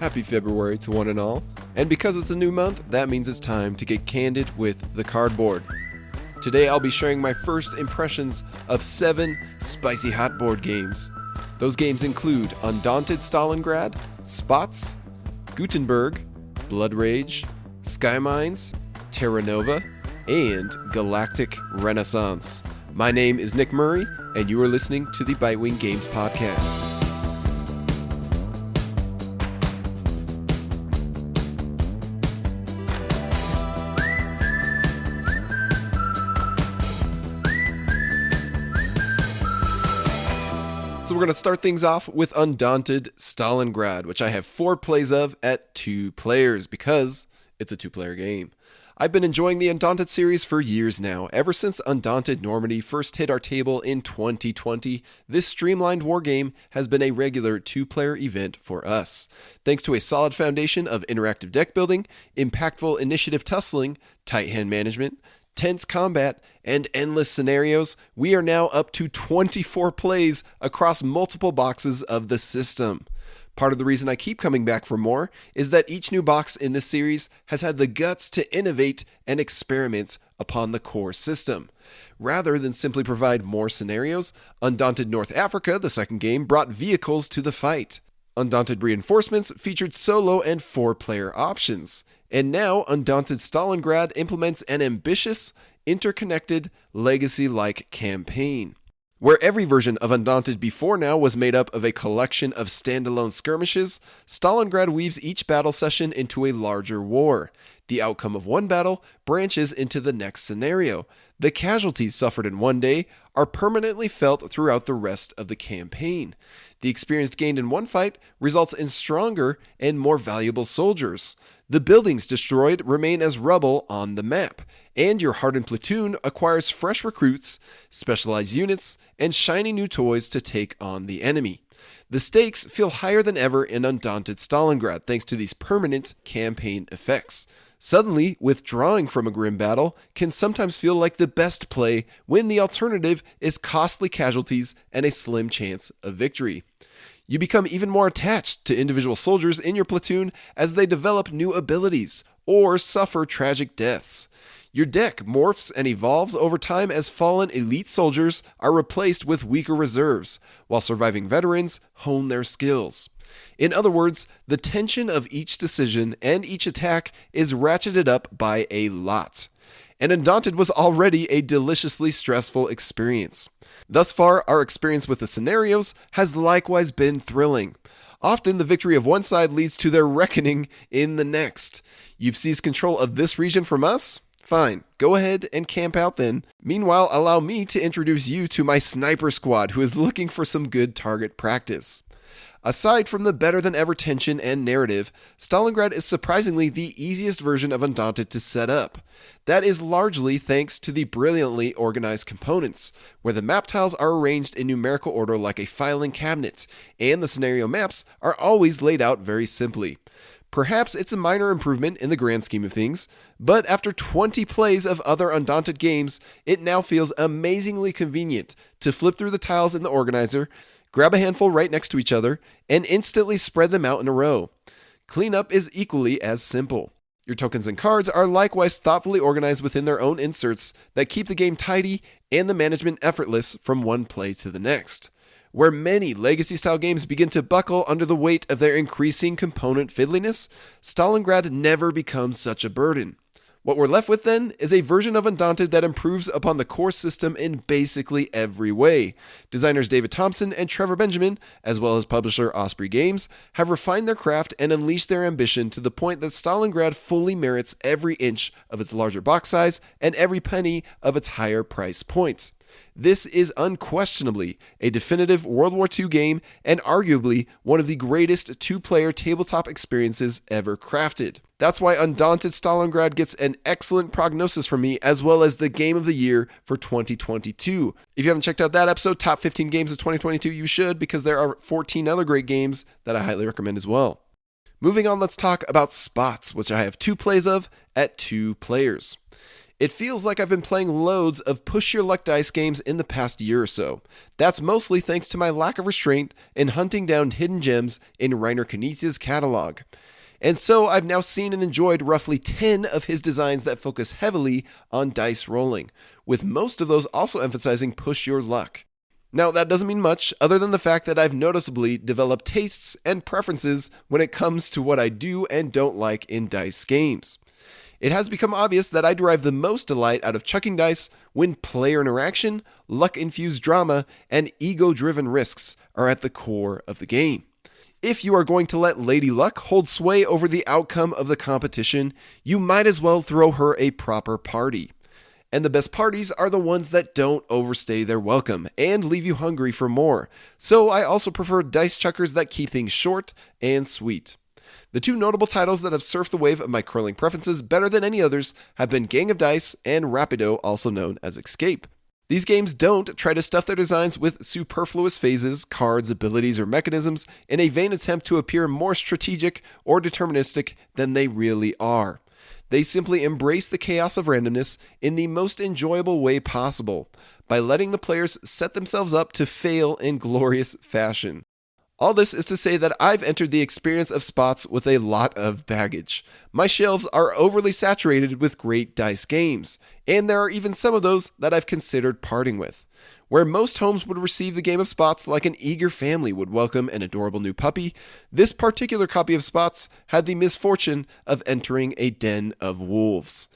Happy February to one and all. And because it's a new month, that means it's time to get candid with the cardboard. Today I'll be sharing my first impressions of 7 spicy hot board games. Those games include Undaunted Stalingrad, Spots, Gutenberg, Blood Rage, Skymines, Terra Nova, and Galactic Renaissance. My name is Nick Murray, and you are listening to the Bitewing Games Podcast. So we're going to start things off with Undaunted Stalingrad, which I have 4 plays of at 2 players because it's a 2-player game. I've been enjoying the Undaunted series for years now. Ever since Undaunted Normandy first hit our table in 2020, this streamlined war game has been a regular 2-player event for us. Thanks to a solid foundation of interactive deck building, impactful initiative tussling, tight hand management, tense combat, and endless scenarios, we are now up to 24 plays across multiple boxes of the system. Part of the reason I keep coming back for more is that each new box in this series has had the guts to innovate and experiment upon the core system. Rather than simply provide more scenarios, Undaunted North Africa, the second game, brought vehicles to the fight. Undaunted Reinforcements featured solo and 4-player options. And now, Undaunted Stalingrad implements an ambitious, interconnected, legacy-like campaign. Where every version of Undaunted before now was made up of a collection of standalone skirmishes, Stalingrad weaves each battle session into a larger war. The outcome of one battle branches into the next scenario. The casualties suffered in one day are permanently felt throughout the rest of the campaign. The experience gained in one fight results in stronger and more valuable soldiers. The buildings destroyed remain as rubble on the map, and your hardened platoon acquires fresh recruits, specialized units, and shiny new toys to take on the enemy. The stakes feel higher than ever in Undaunted Stalingrad thanks to these permanent campaign effects. Suddenly, withdrawing from a grim battle can sometimes feel like the best play when the alternative is costly casualties and a slim chance of victory. You become even more attached to individual soldiers in your platoon as they develop new abilities or suffer tragic deaths. Your deck morphs and evolves over time as fallen elite soldiers are replaced with weaker reserves, while surviving veterans hone their skills. In other words, the tension of each decision and each attack is ratcheted up by a lot. And Undaunted was already a deliciously stressful experience. Thus far, our experience with the scenarios has likewise been thrilling. Often, the victory of one side leads to their reckoning in the next. You've seized control of this region from us? Fine, go ahead and camp out then. Meanwhile, allow me to introduce you to my sniper squad who is looking for some good target practice. Aside from the better-than-ever tension and narrative, Stalingrad is surprisingly the easiest version of Undaunted to set up. That is largely thanks to the brilliantly organized components, where the map tiles are arranged in numerical order like a filing cabinet, and the scenario maps are always laid out very simply. Perhaps it's a minor improvement in the grand scheme of things, but after 20 plays of other Undaunted games, it now feels amazingly convenient to flip through the tiles in the organizer, grab a handful right next to each other, and instantly spread them out in a row. Cleanup is equally as simple. Your tokens and cards are likewise thoughtfully organized within their own inserts that keep the game tidy and the management effortless from one play to the next. Where many legacy-style games begin to buckle under the weight of their increasing component fiddliness, Stalingrad never becomes such a burden. What we're left with then is a version of Undaunted that improves upon the core system in basically every way. Designers David Thompson and Trevor Benjamin, as well as publisher Osprey Games, have refined their craft and unleashed their ambition to the point that Stalingrad fully merits every inch of its larger box size and every penny of its higher price point. This is unquestionably a definitive World War II game and arguably one of the greatest 2-player tabletop experiences ever crafted. That's why Undaunted Stalingrad gets an excellent prognosis from me as well as the Game of the Year for 2022. If you haven't checked out that episode, Top 15 Games of 2022, you should because there are 14 other great games that I highly recommend as well. Moving on, let's talk about Spots, which I have 2 plays of at 2 players. It feels like I've been playing loads of push your luck dice games in the past year or so. That's mostly thanks to my lack of restraint in hunting down hidden gems in Reiner Knizia's catalog. And so I've now seen and enjoyed roughly 10 of his designs that focus heavily on dice rolling, with most of those also emphasizing push your luck. Now, that doesn't mean much other than the fact that I've noticeably developed tastes and preferences when it comes to what I do and don't like in dice games. It has become obvious that I derive the most delight out of chucking dice when player interaction, luck-infused drama, and ego-driven risks are at the core of the game. If you are going to let Lady Luck hold sway over the outcome of the competition, you might as well throw her a proper party. And the best parties are the ones that don't overstay their welcome and leave you hungry for more. So I also prefer dice chuckers that keep things short and sweet. The two notable titles that have surfed the wave of my curling preferences better than any others have been Gang of Dice and Rapido, also known as Escape. These games don't try to stuff their designs with superfluous phases, cards, abilities, or mechanisms in a vain attempt to appear more strategic or deterministic than they really are. They simply embrace the chaos of randomness in the most enjoyable way possible, by letting the players set themselves up to fail in glorious fashion. All this is to say that I've entered the experience of spots with a lot of baggage. My shelves are overly saturated with great dice games, and there are even some of those that I've considered parting with. Where most homes would receive the game of spots like an eager family would welcome an adorable new puppy, this particular copy of spots had the misfortune of entering a den of wolves.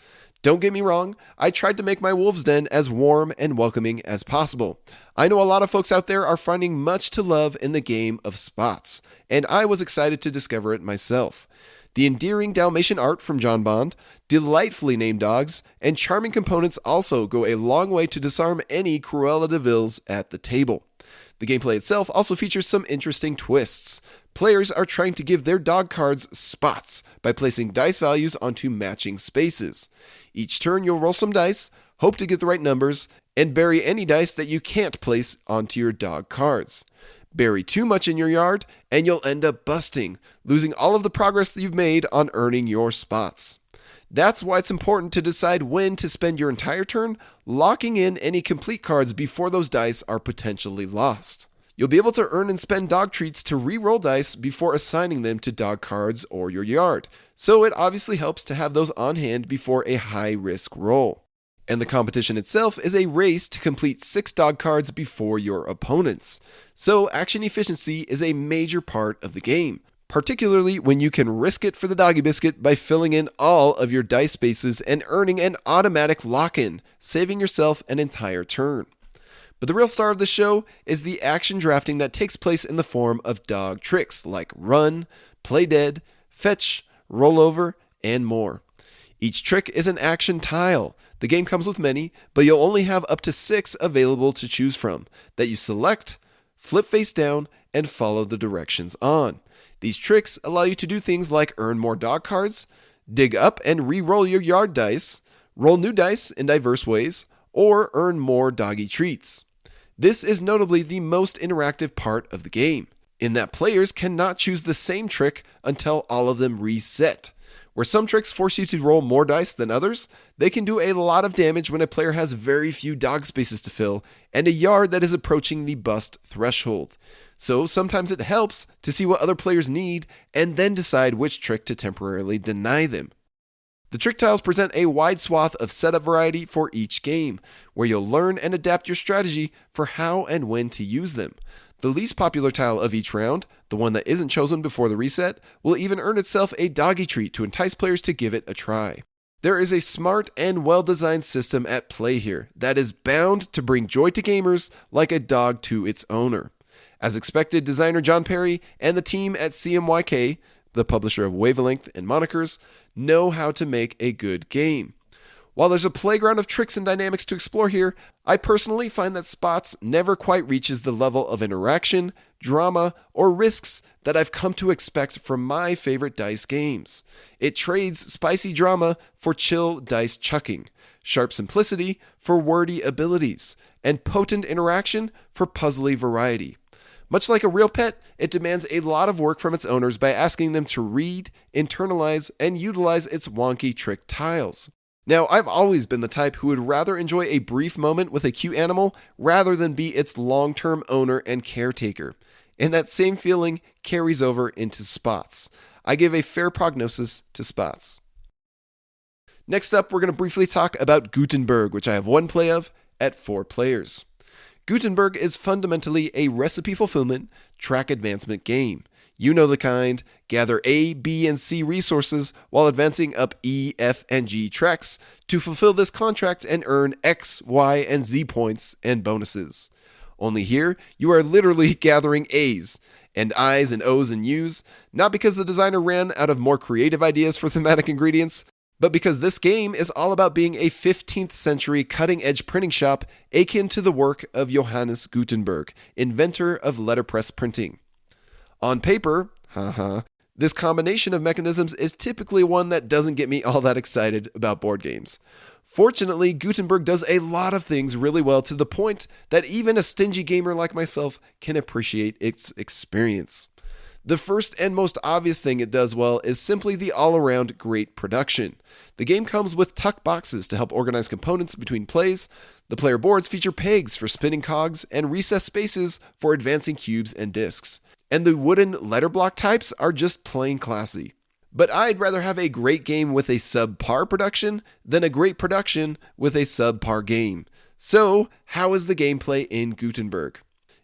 Don't get me wrong, I tried to make my wolves' den as warm and welcoming as possible. I know a lot of folks out there are finding much to love in the game of spots, and I was excited to discover it myself. The endearing Dalmatian art from John Bond, delightfully named dogs, and charming components also go a long way to disarm any Cruella de Vil's at the table. The gameplay itself also features some interesting twists. Players are trying to give their dog cards spots by placing dice values onto matching spaces. Each turn you'll roll some dice, hope to get the right numbers, and bury any dice that you can't place onto your dog cards. Bury too much in your yard, and you'll end up busting, losing all of the progress that you've made on earning your spots. That's why it's important to decide when to spend your entire turn locking in any complete cards before those dice are potentially lost. You'll be able to earn and spend dog treats to re-roll dice before assigning them to dog cards or your yard, so it obviously helps to have those on hand before a high-risk roll. And the competition itself is a race to complete 6 dog cards before your opponents, so action efficiency is a major part of the game, particularly when you can risk it for the doggy biscuit by filling in all of your dice spaces and earning an automatic lock-in, saving yourself an entire turn. But the real star of the show is the action drafting that takes place in the form of dog tricks like run, play dead, fetch, rollover, and more. Each trick is an action tile. The game comes with many, but you'll only have up to 6 available to choose from that you select, flip face down, and follow the directions on. These tricks allow you to do things like earn more dog cards, dig up and re-roll your yard dice, roll new dice in diverse ways, or earn more doggy treats. This is notably the most interactive part of the game, in that players cannot choose the same trick until all of them reset. Where some tricks force you to roll more dice than others, they can do a lot of damage when a player has very few dog spaces to fill and a yard that is approaching the bust threshold. So sometimes it helps to see what other players need and then decide which trick to temporarily deny them. The trick tiles present a wide swath of setup variety for each game, where you'll learn and adapt your strategy for how and when to use them. The least popular tile of each round, the one that isn't chosen before the reset, will even earn itself a doggy treat to entice players to give it a try. There is a smart and well-designed system at play here that is bound to bring joy to gamers like a dog to its owner. As expected, designer John Perry and the team at CMYK, the publisher of Wavelength and Monikers, know how to make a good game. While there's a playground of tricks and dynamics to explore here, I personally find that Spots never quite reaches the level of interaction, drama, or risks that I've come to expect from my favorite dice games. It trades spicy drama for chill dice chucking, sharp simplicity for wordy abilities, and potent interaction for puzzly variety. Much like a real pet, it demands a lot of work from its owners by asking them to read, internalize, and utilize its wonky trick tiles. Now, I've always been the type who would rather enjoy a brief moment with a cute animal rather than be its long-term owner and caretaker. And that same feeling carries over into Spots. I give a fair prognosis to Spots. Next up, we're going to briefly talk about Gutenberg, which I have one play of at 4 players. Gutenberg is fundamentally a recipe fulfillment, track advancement game. You know the kind. Gather A, B, and C resources while advancing up E, F, and G tracks to fulfill this contract and earn X, Y, and Z points and bonuses. Only here, you are literally gathering A's and I's and O's and U's, not because the designer ran out of more creative ideas for thematic ingredients, but because this game is all about being a 15th century cutting-edge printing shop akin to the work of Johannes Gutenberg, inventor of letterpress printing. On paper, this combination of mechanisms is typically one that doesn't get me all that excited about board games. Fortunately, Gutenberg does a lot of things really well to the point that even a stingy gamer like myself can appreciate its experience. The first and most obvious thing it does well is simply the all-around great production. The game comes with tuck boxes to help organize components between plays. The player boards feature pegs for spinning cogs and recessed spaces for advancing cubes and discs. And the wooden letter block types are just plain classy. But I'd rather have a great game with a subpar production than a great production with a subpar game. So, how is the gameplay in Gutenberg?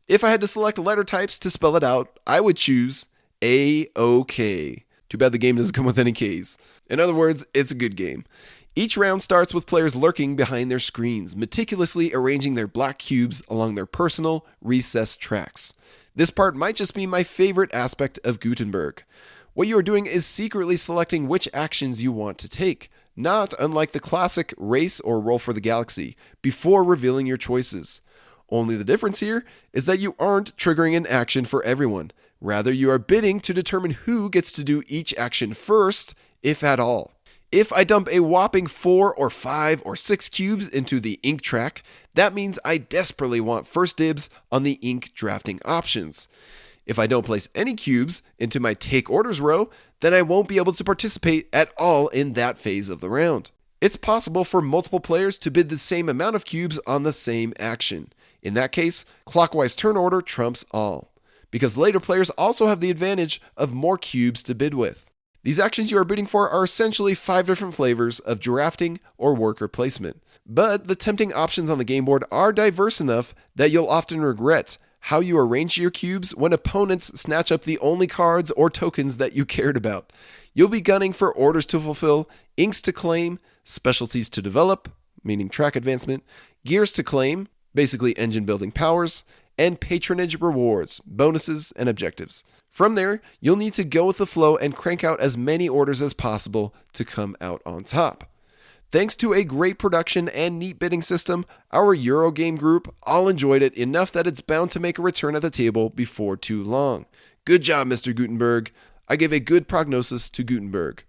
If I had to select letter types to spell it out, I would choose A-OK. Too bad the game doesn't come with any Ks. In other words, it's a good game. Each round starts with players lurking behind their screens, meticulously arranging their black cubes along their personal, recessed tracks. This part might just be my favorite aspect of Gutenberg. What you are doing is secretly selecting which actions you want to take, not unlike the classic race or roll for the galaxy, before revealing your choices. Only the difference here is that you aren't triggering an action for everyone. Rather, you are bidding to determine who gets to do each action first, if at all. If I dump a whopping 4 or 5 or 6 cubes into the ink track, that means I desperately want first dibs on the ink drafting options. If I don't place any cubes into my take orders row, then I won't be able to participate at all in that phase of the round. It's possible for multiple players to bid the same amount of cubes on the same action. In that case, clockwise turn order trumps all, because later players also have the advantage of more cubes to bid with. These actions you are bidding for are essentially 5 different flavors of drafting or worker placement. But the tempting options on the game board are diverse enough that you'll often regret how you arrange your cubes when opponents snatch up the only cards or tokens that you cared about. You'll be gunning for orders to fulfill, inks to claim, specialties to develop, meaning track advancement, gears to claim, basically engine building powers, and patronage rewards, bonuses, and objectives. From there, you'll need to go with the flow and crank out as many orders as possible to come out on top. Thanks to a great production and neat bidding system, our Eurogame group all enjoyed it enough that it's bound to make a return at the table before too long. Good job, Mr. Gutenberg. I give a good prognosis to Gutenberg.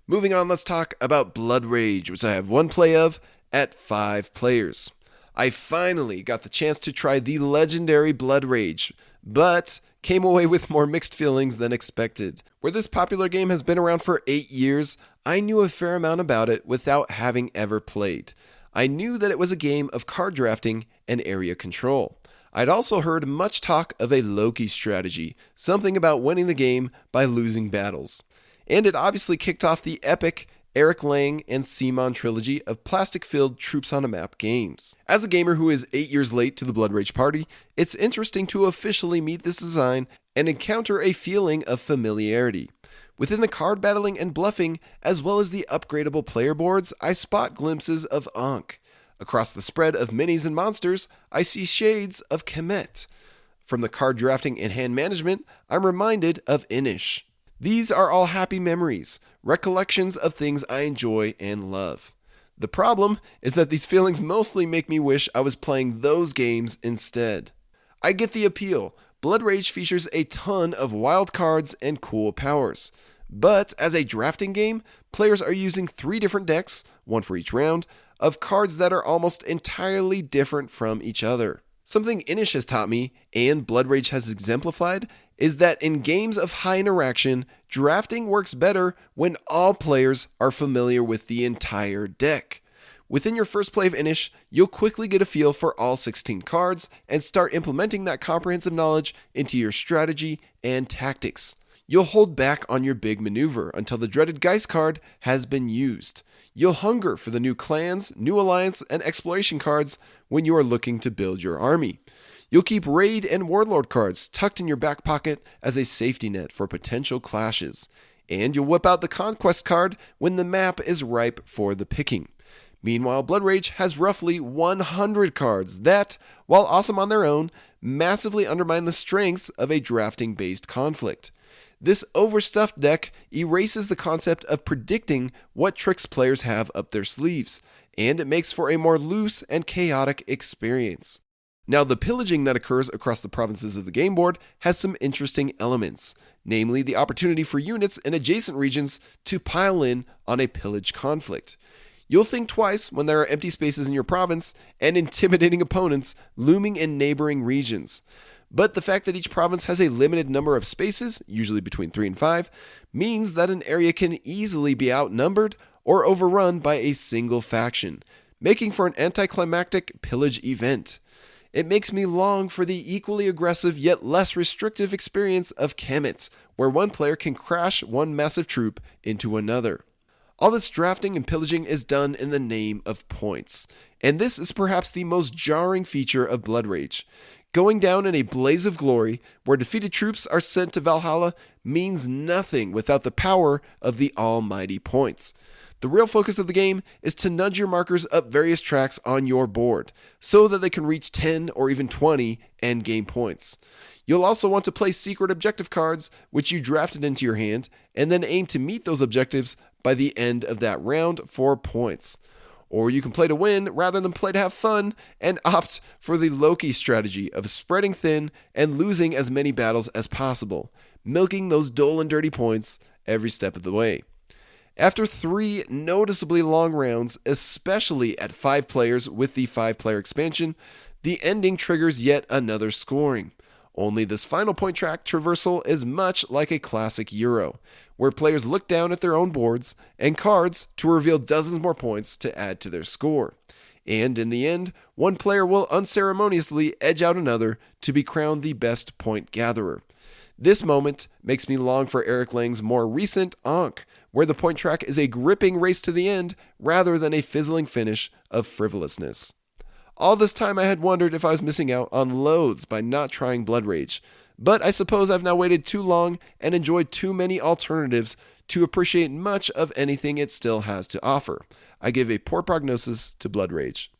Moving on, let's talk about Blood Rage, which I have one play of at 5 players. I finally got the chance to try the legendary Blood Rage, but came away with more mixed feelings than expected. Where this popular game has been around for 8 years, I knew a fair amount about it without having ever played. I knew that it was a game of card drafting and area control. I'd also heard much talk of a Loki strategy, something about winning the game by losing battles. And it obviously kicked off the epic Eric Lang and Simon trilogy of plastic-filled Troops on a Map games. As a gamer who is 8 years late to the Blood Rage party, it's interesting to officially meet this design and encounter a feeling of familiarity. Within the card battling and bluffing, as well as the upgradable player boards, I spot glimpses of Ankh. Across the spread of minis and monsters, I see shades of Kemet. From the card drafting and hand management, I'm reminded of Inish. These are all happy memories, recollections of things I enjoy and love. The problem is that these feelings mostly make me wish I was playing those games instead. I get the appeal. Blood Rage features a ton of wild cards and cool powers. But as a drafting game, players are using 3 different decks, one for each round, of cards that are almost entirely different from each other. Something Inish has taught me, and Blood Rage has exemplified, is that in games of high interaction, drafting works better when all players are familiar with the entire deck. Within your first play of Inish, you'll quickly get a feel for all 16 cards and start implementing that comprehensive knowledge into your strategy and tactics. You'll hold back on your big maneuver until the dreaded Geist card has been used. You'll hunger for the new clans, new alliance, and exploration cards when you are looking to build your army. You'll keep raid and warlord cards tucked in your back pocket as a safety net for potential clashes. And you'll whip out the conquest card when the map is ripe for the picking. Meanwhile, Blood Rage has roughly 100 cards that, while awesome on their own, massively undermine the strengths of a drafting-based conflict. This overstuffed deck erases the concept of predicting what tricks players have up their sleeves, and it makes for a more loose and chaotic experience. Now, the pillaging that occurs across the provinces of the game board has some interesting elements, namely the opportunity for units in adjacent regions to pile in on a pillage conflict. You'll think twice when there are empty spaces in your province and intimidating opponents looming in neighboring regions. But the fact that each province has a limited number of spaces, usually between 3 and 5, means that an area can easily be outnumbered or overrun by a single faction, making for an anticlimactic pillage event. It makes me long for the equally aggressive yet less restrictive experience of Kemet, where one player can crash one massive troop into another. All this drafting and pillaging is done in the name of points, and this is perhaps the most jarring feature of Blood Rage. Going down in a blaze of glory, where defeated troops are sent to Valhalla, means nothing without the power of the almighty points. The real focus of the game is to nudge your markers up various tracks on your board, so that they can reach 10 or even 20 endgame points. You'll also want to play secret objective cards, which you drafted into your hand, and then aim to meet those objectives by the end of that round for points. Or you can play to win rather than play to have fun and opt for the Loki strategy of spreading thin and losing as many battles as possible, milking those dull and dirty points every step of the way. After 3 noticeably long rounds, especially at 5 players with the 5-player expansion, the ending triggers yet another scoring. Only this final point track traversal is much like a classic Euro, where players look down at their own boards and cards to reveal dozens more points to add to their score. And in the end, one player will unceremoniously edge out another to be crowned the best point gatherer. This moment makes me long for Eric Lang's more recent Ankh, where the point track is a gripping race to the end rather than a fizzling finish of frivolousness. All this time I had wondered if I was missing out on loads by not trying Blood Rage, but I suppose I've now waited too long and enjoyed too many alternatives to appreciate much of anything it still has to offer. I give a poor prognosis to Blood Rage.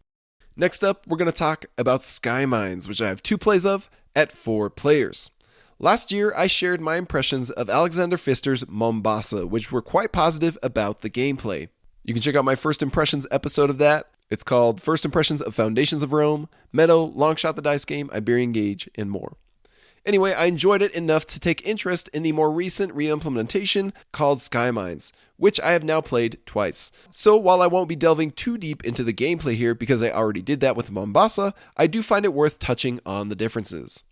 Next up, we're going to talk about Skymines, which I have 2 plays of at 4 players. Last year, I shared my impressions of Alexander Pfister's Mombasa, which were quite positive about the gameplay. You can check out my first impressions episode of that. It's called First Impressions of Foundations of Rome, Meadow, Longshot the Dice Game, Iberian Gauge, and more. Anyway, I enjoyed it enough to take interest in the more recent re-implementation called Skymines, which I have now played twice. So while I won't be delving too deep into the gameplay here because I already did that with Mombasa, I do find it worth touching on the differences.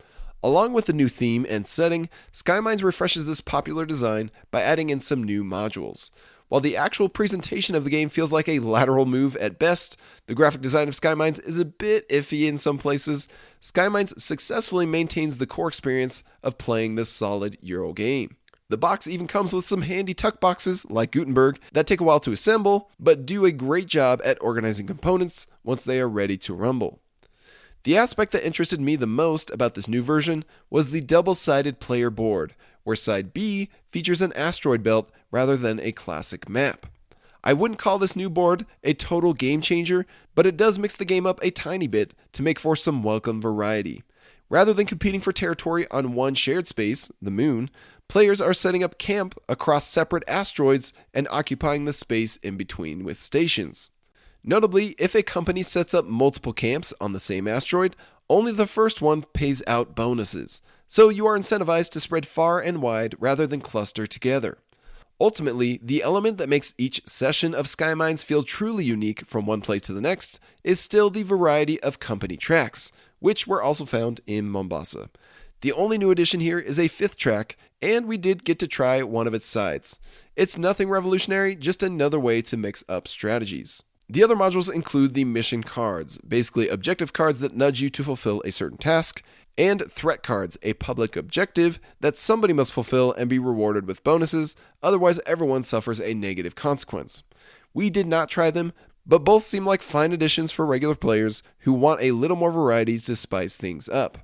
Along with the new theme and setting, Skymines refreshes this popular design by adding in some new modules. While the actual presentation of the game feels like a lateral move at best, the graphic design of Skymines is a bit iffy in some places. Skymines successfully maintains the core experience of playing this solid Euro game. The box even comes with some handy tuck boxes, like Gutenberg, that take a while to assemble, but do a great job at organizing components once they are ready to rumble. The aspect that interested me the most about this new version was the double-sided player board, where side B features an asteroid belt rather than a classic map. I wouldn't call this new board a total game changer, but it does mix the game up a tiny bit to make for some welcome variety. Rather than competing for territory on one shared space, the moon, players are setting up camp across separate asteroids and occupying the space in between with stations. Notably, if a company sets up multiple camps on the same asteroid, only the first one pays out bonuses, so you are incentivized to spread far and wide rather than cluster together. Ultimately, the element that makes each session of Skymines feel truly unique from one play to the next is still the variety of company tracks, which were also found in Mombasa. The only new addition here is a 5th track, and we did get to try one of its sides. It's nothing revolutionary, just another way to mix up strategies. The other modules include the mission cards, basically objective cards that nudge you to fulfill a certain task, and threat cards, a public objective that somebody must fulfill and be rewarded with bonuses, otherwise everyone suffers a negative consequence. We did not try them, but both seem like fine additions for regular players who want a little more variety to spice things up.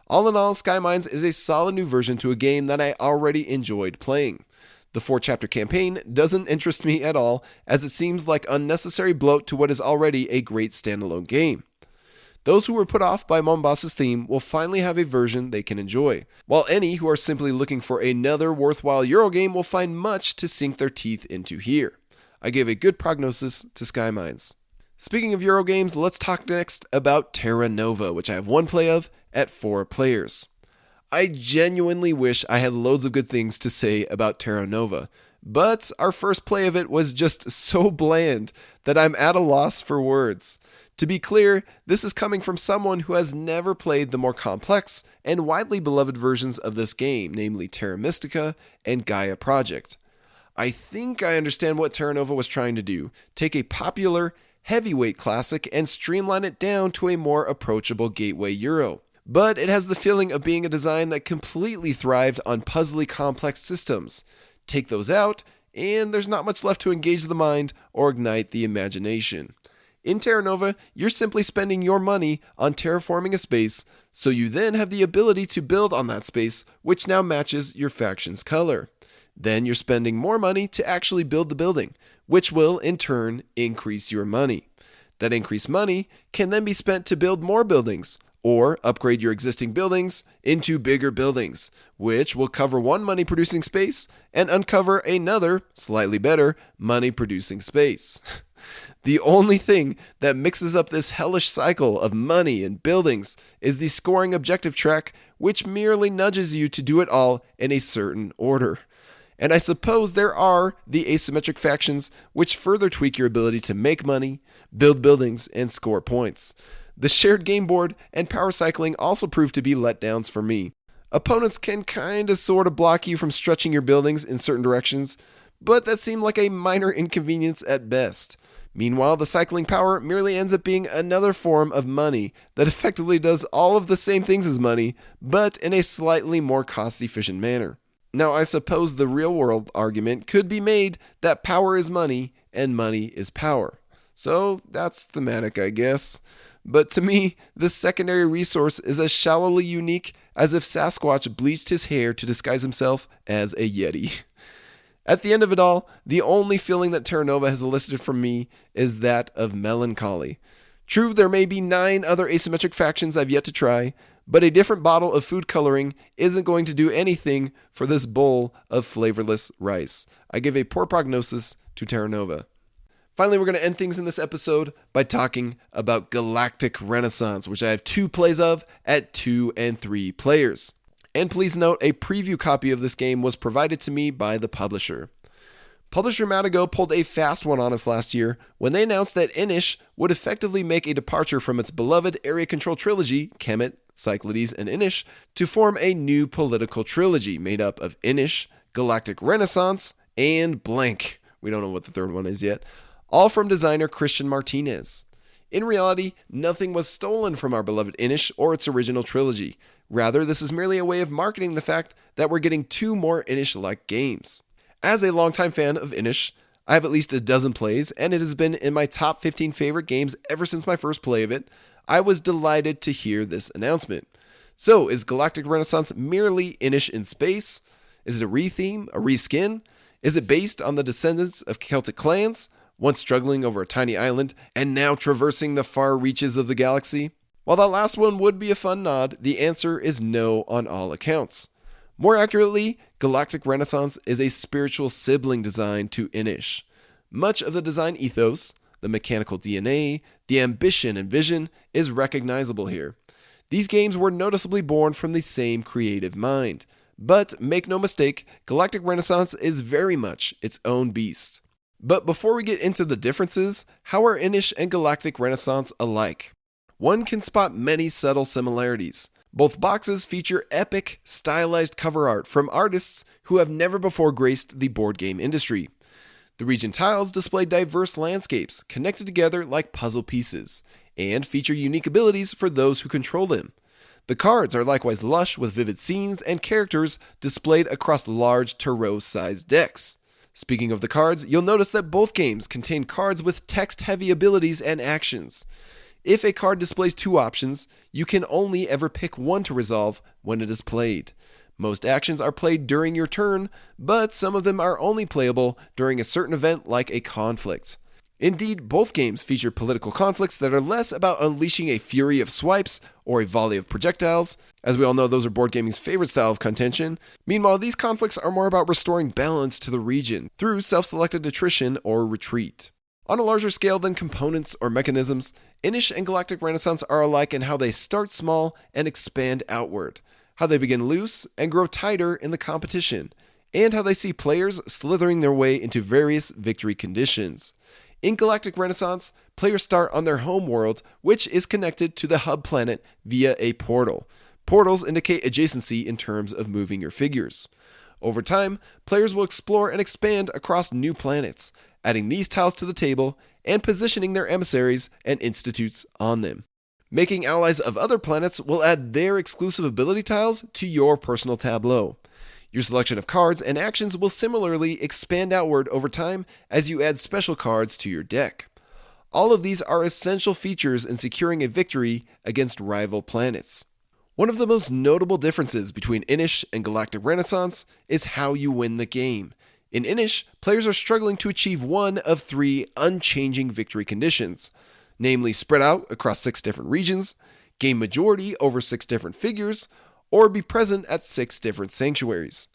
All in all, Skymines is a solid new version to a game that I already enjoyed playing. The 4-chapter campaign doesn't interest me at all, as it seems like unnecessary bloat to what is already a great standalone game. Those who were put off by Mombas's theme will finally have a version they can enjoy, while any who are simply looking for another worthwhile Eurogame will find much to sink their teeth into here. I give a good prognosis to Skymines. Speaking of Eurogames, let's talk next about Terra Nova, which I have one play of at 4 players. I genuinely wish I had loads of good things to say about Terra Nova, but our first play of it was just so bland that I'm at a loss for words. To be clear, this is coming from someone who has never played the more complex and widely beloved versions of this game, namely Terra Mystica and Gaia Project. I think I understand what Terra Nova was trying to do, take a popular, heavyweight classic and streamline it down to a more approachable gateway Euro. But it has the feeling of being a design that completely thrived on puzzly complex systems. Take those out, and there's not much left to engage the mind or ignite the imagination. In Terra Nova, you're simply spending your money on terraforming a space, so you then have the ability to build on that space, which now matches your faction's color. Then you're spending more money to actually build the building, which will, in turn, increase your money. That increased money can then be spent to build more buildings, or upgrade your existing buildings into bigger buildings, which will cover one money-producing space and uncover another, slightly better, money-producing space. The only thing that mixes up this hellish cycle of money and buildings is the scoring objective track, which merely nudges you to do it all in a certain order. And I suppose there are the asymmetric factions, which further tweak your ability to make money, build buildings, and score points. The shared game board and power cycling also prove to be letdowns for me. Opponents can kinda sorta block you from stretching your buildings in certain directions, but that seemed like a minor inconvenience at best. Meanwhile, the cycling power merely ends up being another form of money that effectively does all of the same things as money, but in a slightly more cost-efficient manner. Now, I suppose the real-world argument could be made that power is money and money is power. So that's thematic, I guess. But to me, this secondary resource is as shallowly unique as if Sasquatch bleached his hair to disguise himself as a Yeti. At the end of it all, the only feeling that Terra Nova has elicited from me is that of melancholy. True, there may be 9 other asymmetric factions I've yet to try, but a different bottle of food coloring isn't going to do anything for this bowl of flavorless rice. I give a poor prognosis to Terra Nova. Finally, we're going to end things in this episode by talking about Galactic Renaissance, which I have 2 plays of at 2 and 3 players. And please note, a preview copy of this game was provided to me by the publisher. Publisher Matago pulled a fast one on us last year when they announced that Inish would effectively make a departure from its beloved area control trilogy, Kemet, Cyclades, and Inish, to form a new political trilogy made up of Inish, Galactic Renaissance, and blank. We don't know what the third one is yet. All from designer Christian Martinez. In reality, nothing was stolen from our beloved Inish or its original trilogy. Rather, this is merely a way of marketing the fact that we're getting 2 more Inish-like games. As a longtime fan of Inish, I have at least a dozen plays, and it has been in my top 15 favorite games ever since my first play of it. I was delighted to hear this announcement. So, is Galactic Renaissance merely Inish in space? Is it a retheme, a reskin? Is it based on the descendants of Celtic clans, once struggling over a tiny island, and now traversing the far reaches of the galaxy? While that last one would be a fun nod, the answer is no on all accounts. More accurately, Galactic Renaissance is a spiritual sibling design to Inish. Much of the design ethos, the mechanical DNA, the ambition and vision is recognizable here. These games were noticeably born from the same creative mind. But make no mistake, Galactic Renaissance is very much its own beast. But before we get into the differences, how are Inish and Galactic Renaissance alike? One can spot many subtle similarities. Both boxes feature epic, stylized cover art from artists who have never before graced the board game industry. The region tiles display diverse landscapes connected together like puzzle pieces, and feature unique abilities for those who control them. The cards are likewise lush with vivid scenes and characters displayed across large tarot-sized decks. Speaking of the cards, you'll notice that both games contain cards with text-heavy abilities and actions. If a card displays two options, you can only ever pick one to resolve when it is played. Most actions are played during your turn, but some of them are only playable during a certain event like a conflict. Indeed, both games feature political conflicts that are less about unleashing a fury of swipes or a volley of projectiles. As we all know, those are board gaming's favorite style of contention. Meanwhile, these conflicts are more about restoring balance to the region through self-selected attrition or retreat. On a larger scale than components or mechanisms, Inis and Galactic Renaissance are alike in how they start small and expand outward, how they begin loose and grow tighter in the competition, and how they see players slithering their way into various victory conditions. In Galactic Renaissance, players start on their home world, which is connected to the hub planet via a portal. Portals indicate adjacency in terms of moving your figures. Over time, players will explore and expand across new planets, adding these tiles to the table and positioning their emissaries and institutes on them. Making allies of other planets will add their exclusive ability tiles to your personal tableau. Your selection of cards and actions will similarly expand outward over time as you add special cards to your deck. All of these are essential features in securing a victory against rival planets. One of the most notable differences between Inis and Galactic Renaissance is how you win the game. In Inis, players are struggling to achieve one of three unchanging victory conditions, namely spread out across 6 different regions, gain majority over 6 different figures, or be present at 6 different sanctuaries.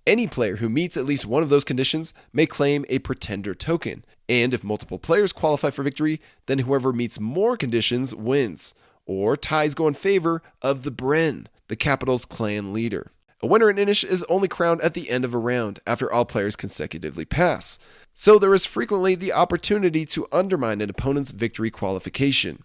Any player who meets at least one of those conditions may claim a pretender token, and if multiple players qualify for victory, then whoever meets more conditions wins, or ties go in favor of the Bren, the capital's clan leader. A winner in Inis is only crowned at the end of a round, after all players consecutively pass, so there is frequently the opportunity to undermine an opponent's victory qualification.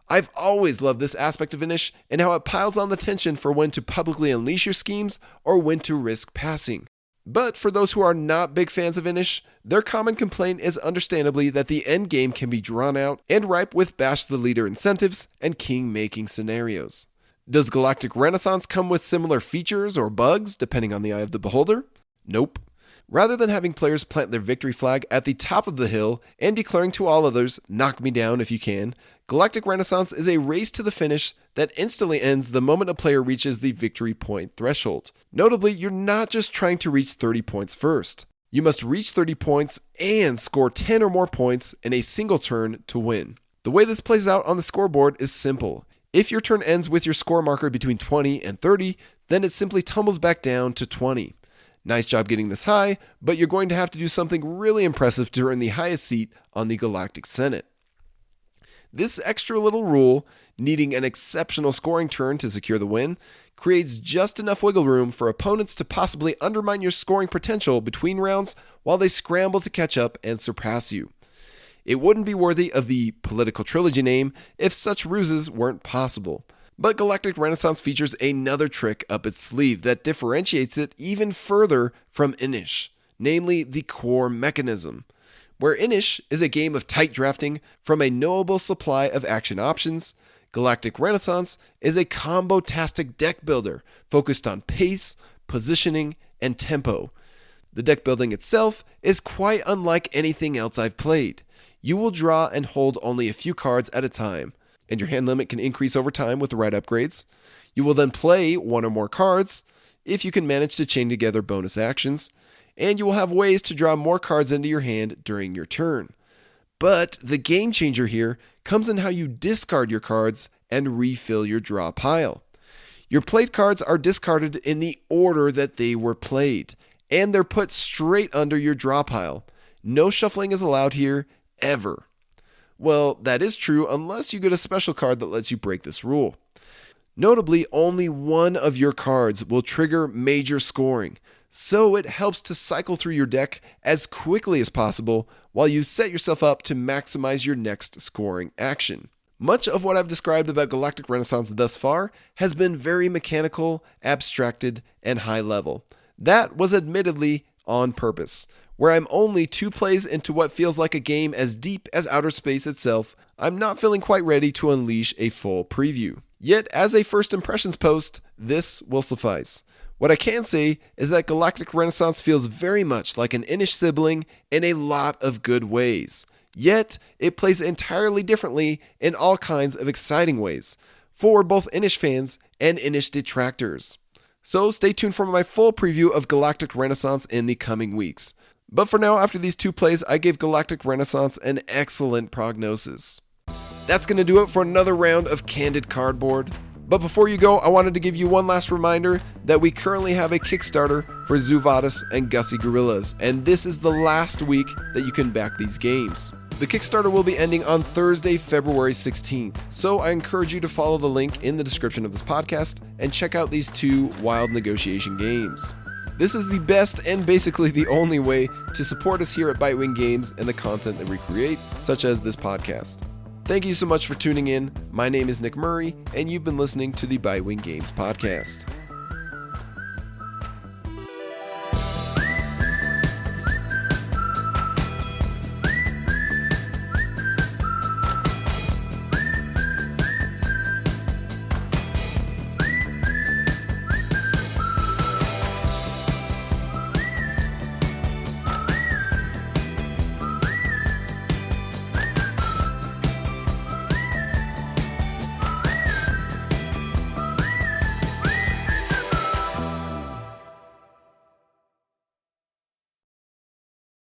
I've always loved this aspect of Inis and how it piles on the tension for when to publicly unleash your schemes or when to risk passing. But for those who are not big fans of Inis, their common complaint is understandably that the end game can be drawn out and ripe with bash the leader incentives and king-making scenarios. Does Galactic Renaissance come with similar features or bugs, depending on the eye of the beholder? Nope. Rather than having players plant their victory flag at the top of the hill and declaring to all others, "Knock me down if you can," Galactic Renaissance is a race to the finish that instantly ends the moment a player reaches the victory point threshold. Notably, you're not just trying to reach 30 points first. You must reach 30 points and score 10 or more points in a single turn to win. The way this plays out on the scoreboard is simple. If your turn ends with your score marker between 20 and 30, then it simply tumbles back down to 20. Nice job getting this high, but you're going to have to do something really impressive to earn the highest seat on the Galactic Senate. This extra little rule, needing an exceptional scoring turn to secure the win, creates just enough wiggle room for opponents to possibly undermine your scoring potential between rounds while they scramble to catch up and surpass you. It wouldn't be worthy of the Political Trilogy name if such ruses weren't possible. But Galactic Renaissance features another trick up its sleeve that differentiates it even further from Inis, namely the core mechanism. Where Inis is a game of tight drafting from a knowable supply of action options, Galactic Renaissance is a combo-tastic deck builder focused on pace, positioning, and tempo. The deck building itself is quite unlike anything else I've played. You will draw and hold only a few cards at a time, and your hand limit can increase over time with the right upgrades. You will then play one or more cards, if you can manage to chain together bonus actions, and you will have ways to draw more cards into your hand during your turn. But the game changer here comes in how you discard your cards and refill your draw pile. Your played cards are discarded in the order that they were played, and they're put straight under your draw pile. No shuffling is allowed here, ever. Well, that is true unless you get a special card that lets you break this rule. Notably, only one of your cards will trigger major scoring, so it helps to cycle through your deck as quickly as possible while you set yourself up to maximize your next scoring action. Much of what I've described about Galactic Renaissance thus far has been very mechanical, abstracted, and high level. That was admittedly on purpose. Where I'm only 2 plays into what feels like a game as deep as outer space itself, I'm not feeling quite ready to unleash a full preview. Yet, as a first impressions post, this will suffice. What I can say is that Galactic Renaissance feels very much like an Inis sibling in a lot of good ways. Yet, it plays entirely differently in all kinds of exciting ways, for both Inis fans and Inis detractors. So stay tuned for my full preview of Galactic Renaissance in the coming weeks. But for now, after these 2 plays, I gave Galactic Renaissance an excellent prognosis. That's going to do it for another round of Candid Cardboard. But before you go, I wanted to give you one last reminder that we currently have a Kickstarter for Zuvadis and Gussie Gorillas, and this is the last week that you can back these games. The Kickstarter will be ending on Thursday, February 16th, so I encourage you to follow the link in the description of this podcast and check out these 2 wild negotiation games. This is the best and basically the only way to support us here at Bitewing Games and the content that we create, such as this podcast. Thank you so much for tuning in. My name is Nick Murray, and you've been listening to the Bitewing Games podcast.